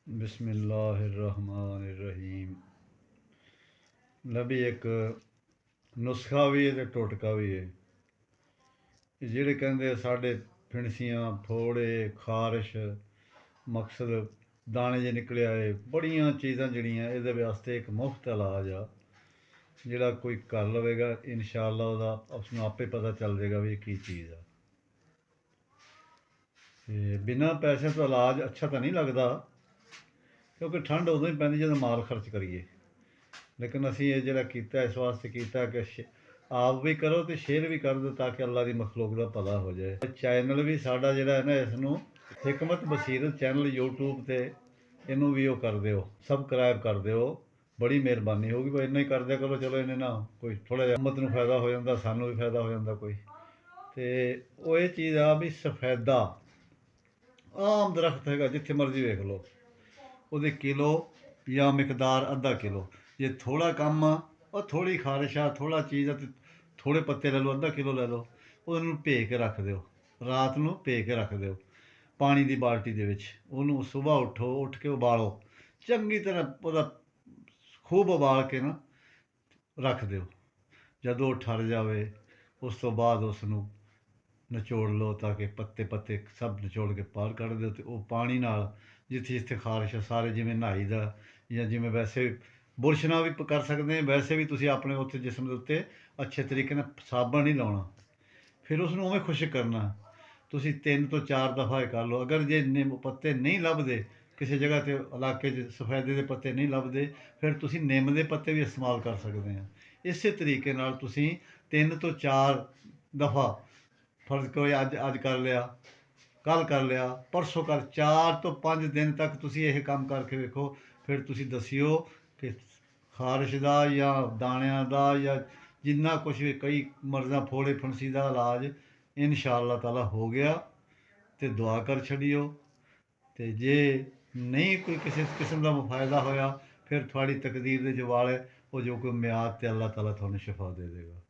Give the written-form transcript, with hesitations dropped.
बिस्मिल्लाहिर्रहमानिर्रहीम। नबी एक नुस्खा भी है तो टोटका भी है। ਜਿਹੜੇ ਕਹਿੰਦੇ ਸਾਡੇ ਫਿਣਸੀਆਂ ਫੋੜੇ ਖਾਰਿਸ਼ ਮਕਸਦ ਦਾਣੇ ਜੇ ਨਿਕਲੇ ਆਏ ਬੜੀਆਂ ਚੀਜ਼ਾਂ ਜਿਹੜੀਆਂ ਇਹਦੇ ਵਾਸਤੇ ਇੱਕ ਮੁਫਤ ਇਲਾਜ ਆ। ਜਿਹੜਾ ਕੋਈ ਕਰ ਲਵੇਗਾ ਇਨਸ਼ਾਅੱਲਾ ਉਹਦਾ ਉਸਨੂੰ ਆਪੇ ਪਤਾ ਚੱਲ ਜਾਏਗਾ ਵੀ ਇਹ ਕੀ ਚੀਜ਼ ਆ। ਤੇ ਬਿਨਾਂ ਪੈਸੇ ਤੋਂ ਇਲਾਜ ਅੱਛਾ ਤਾਂ ਨਹੀਂ ਲੱਗਦਾ, ਕਿਉਂਕਿ ਠੰਡ ਉਦੋਂ ਹੀ ਪੈਂਦੀ ਜਦੋਂ ਮਾਲ ਖਰਚ ਕਰੀਏ। ਲੇਕਿਨ ਅਸੀਂ ਇਹ ਜਿਹੜਾ ਕੀਤਾ ਇਸ ਵਾਸਤੇ ਕੀਤਾ ਕਿ ਆਪ ਵੀ ਕਰੋ ਅਤੇ ਸ਼ੇਅਰ ਵੀ ਕਰ ਦਿਓ ਤਾਂ ਕਿ ਅੱਲਾ ਦੀ ਮਖਲੂਕ ਦਾ ਭਲਾ ਹੋ ਜਾਏ। ਚੈਨਲ ਵੀ ਸਾਡਾ ਜਿਹੜਾ ਹੈ ਨਾ, ਇਸ ਨੂੰ ਹਿਕਮਤ ਬਸੀਰਤ ਚੈਨਲ YouTube 'ਤੇ ਇਹਨੂੰ ਵੀ ਉਹ ਕਰ ਦਿਓ, ਸਬਸਕ੍ਰਾਈਬ ਕਰ ਦਿਓ, ਬੜੀ ਮਿਹਰਬਾਨੀ ਹੋਊਗੀ। ਕੋਈ ਇੰਨਾ ਹੀ ਕਰ ਦਿਆ ਕਰੋ, ਚਲੋ ਇਹਨੇ ਨਾ ਕੋਈ ਥੋੜ੍ਹਾ ਜਿਹਾ ਉਮਤ ਨੂੰ ਫਾਇਦਾ ਹੋ ਜਾਂਦਾ, ਸਾਨੂੰ ਵੀ ਫਾਇਦਾ ਹੋ ਜਾਂਦਾ ਕੋਈ। ਅਤੇ ਉਹ ਇਹ ਚੀਜ਼ ਆ ਵੀ ਸਫੈਦਾ ਆਮ ਦਰਖਤ ਹੈਗਾ, ਜਿੱਥੇ ਮਰਜ਼ੀ ਵੇਖ ਲਓ, ਉਹਦੇ ਕਿਲੋ ਜਾਂ ਮਿਕਦਾਰ ਅੱਧਾ ਕਿਲੋ। ਜੇ ਥੋੜ੍ਹਾ ਕੰਮ ਆ, ਉਹ ਥੋੜ੍ਹੀ ਖਾਰਿਸ਼ ਆ, ਥੋੜ੍ਹਾ ਚੀਜ਼ ਆ, ਅਤੇ ਥੋੜ੍ਹੇ ਪੱਤੇ ਲੈ ਲਓ, ਅੱਧਾ ਕਿਲੋ ਲੈ ਲਓ, ਉਹਨੂੰ ਭੇ ਕੇ ਰੱਖ ਦਿਓ, ਰਾਤ ਨੂੰ ਭੇ ਕੇ ਰੱਖ ਦਿਓ ਪਾਣੀ ਦੀ ਬਾਲਟੀ ਦੇ ਵਿੱਚ। ਉਹਨੂੰ ਸੁਬਾਹ ਉੱਠ ਕੇ ਉਬਾਲੋ, ਚੰਗੀ ਤਰ੍ਹਾਂ ਉਹਦਾ ਖੂਬ ਉਬਾਲ ਕੇ ਨਾ ਰੱਖ ਦਿਓ। ਜਦੋਂ ਉਹ ਠਰ ਜਾਵੇ ਉਸ ਤੋਂ ਬਾਅਦ ਉਸ ਨੂੰ ਨਿਚੋੜ ਲਓ ਤਾਂ ਕਿ ਪੱਤੇ ਸਭ ਨਿਚੋੜ ਕੇ ਬਾਹਰ ਕੱਢ ਦਿਓ। ਅਤੇ ਉਹ ਪਾਣੀ ਨਾਲ ਜਿੱਥੇ ਜਿੱਥੇ ਖਾਰਿਸ਼ ਆ ਸਾਰੇ, ਜਿਵੇਂ ਨਹਾਈ ਦਾ ਜਾਂ ਜਿਵੇਂ ਵੈਸੇ ਬੁਰਸ਼ ਨਾਲ ਵੀ ਕਰ ਸਕਦੇ, ਵੈਸੇ ਵੀ ਤੁਸੀਂ ਆਪਣੇ ਉੱਥੇ ਜਿਸਮ ਦੇ ਉੱਤੇ ਅੱਛੇ ਤਰੀਕੇ ਨਾਲ ਸਾਬਣ ਨਹੀਂ ਲਾਉਣਾ, ਫਿਰ ਉਸ ਨੂੰ ਉਵੇਂ ਖੁਸ਼ਕ ਕਰਨਾ। ਤੁਸੀਂ 3 ਤੋਂ 4 ਦਫਾ ਇਹ ਕਰ ਲਓ। ਅਗਰ ਜੇ ਪੱਤੇ ਨਹੀਂ ਲੱਭਦੇ ਕਿਸੇ ਜਗ੍ਹਾ 'ਤੇ, ਇਲਾਕੇ 'ਚ ਸਫੈਦੇ ਦੇ ਪੱਤੇ ਨਹੀਂ ਲੱਭਦੇ, ਫਿਰ ਤੁਸੀਂ ਨਿੰਮ ਦੇ ਪੱਤੇ ਵੀ ਇਸਤੇਮਾਲ ਕਰ ਸਕਦੇ ਆ। ਇਸੇ ਤਰੀਕੇ ਨਾਲ ਤੁਸੀਂ 3 ਤੋਂ 4 ਦਫਾ, ਫਰਜ਼ ਕਰੋ ਅੱਜ ਕਰ ਲਿਆ, ਕੱਲ੍ਹ ਕਰ ਲਿਆ, ਪਰਸੋਂ 4 ਤੋਂ 5 ਦਿਨ ਤੱਕ ਤੁਸੀਂ ਇਹ ਕੰਮ ਕਰਕੇ ਵੇਖੋ। ਫਿਰ ਤੁਸੀਂ ਦੱਸਿਓ ਕਿ ਖਾਰਿਸ਼ ਦਾ ਜਾਂ ਦਾਣਿਆਂ ਦਾ ਜਾਂ ਜਿੰਨਾ ਕੁਛ ਵੀ, ਕਈ ਮਰਜ਼ਾਂ ਫੋੜੇ ਫੁੰਸੀ ਦਾ ਇਲਾਜ ਇਨਸ਼ਾ ਅੱਲਾਹ ਤਾਲਾ ਹੋ ਗਿਆ। ਅਤੇ ਦੁਆ ਕਰ ਛੱਡਿਓ। ਅਤੇ ਜੇ ਨਹੀਂ ਕੋਈ ਕਿਸੇ ਕਿਸਮ ਦਾ ਫਾਇਦਾ ਹੋਇਆ, ਫਿਰ ਤੁਹਾਡੀ ਤਕਦੀਰ ਦੇ ਜਵਾਲ ਹੈ, ਉਹ ਜੋ ਕੋਈ ਮਿਆਦ 'ਤੇ ਅੱਲਾਹ ਤਾਲਾ ਤੁਹਾਨੂੰ ਸ਼ਿਫਾ ਦੇ ਦੇਗਾ।